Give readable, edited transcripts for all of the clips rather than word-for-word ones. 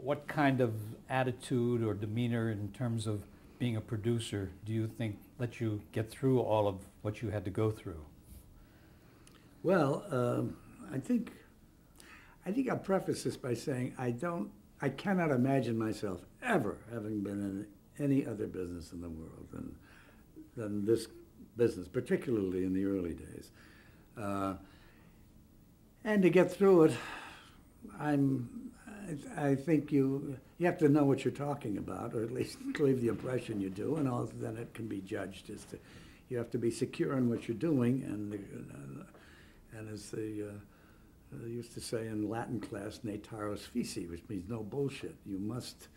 what kind of attitude or demeanor in terms of being a producer do you think let you get through all of what you had to go through? Well, I think I'll preface this by saying I cannot imagine myself ever having been in any other business in the world than this business, particularly in the early days. And to get through it, I think you have to know what you're talking about, or at least leave the impression you do, and then it can be judged as to, you have to be secure in what you're doing, and as they used to say in Latin class, ne taros fici, which means no bullshit. You must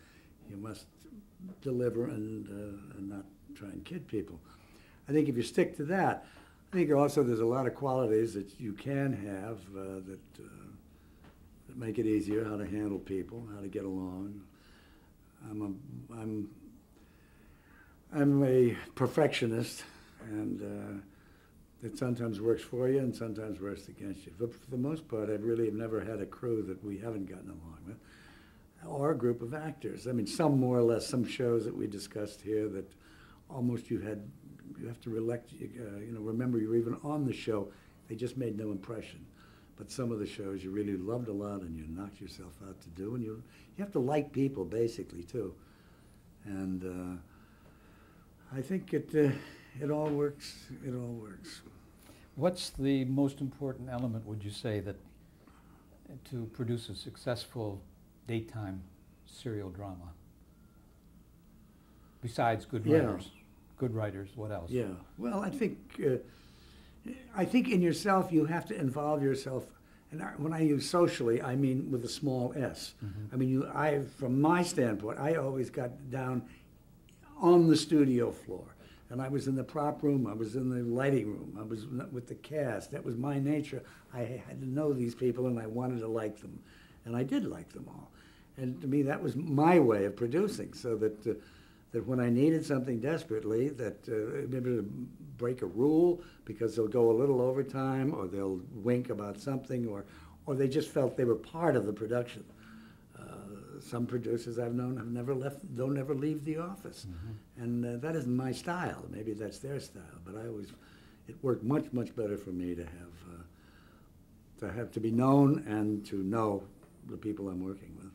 deliver and not try and kid people. I think if you stick to that, I think also there's a lot of qualities that you can have that make it easier, how to handle people, how to get along. I'm a perfectionist, and it sometimes works for you and sometimes works against you. But for the most part, I really have never had a crew that we haven't gotten along with, or a group of actors. I mean, some more or less, some shows that we discussed here that almost you have to remember you were even on the show. They just made no impression. But some of the shows you really loved a lot and you knocked yourself out to do, and you have to like people basically too. And I think it all works. It all works. What's the most important element, would you say, that to produce a successful daytime serial drama? Besides good writers. Good writers, what else? Yeah, well, I think in yourself you have to involve yourself, and when I use socially, I mean with a small s. Mm-hmm. I mean, from my standpoint, I always got down on the studio floor, and I was in the prop room, I was in the lighting room, I was with the cast. That was my nature. I had to know these people, and I wanted to like them, and I did like them all. And to me, that was my way of producing, so that when I needed something desperately, that maybe to break a rule because they'll go a little overtime, or they'll wink about something, or they just felt they were part of the production. Some producers I've known don't ever leave the office, mm-hmm. and that isn't my style. Maybe that's their style, but it worked much better for me to be known and to know the people I'm working with.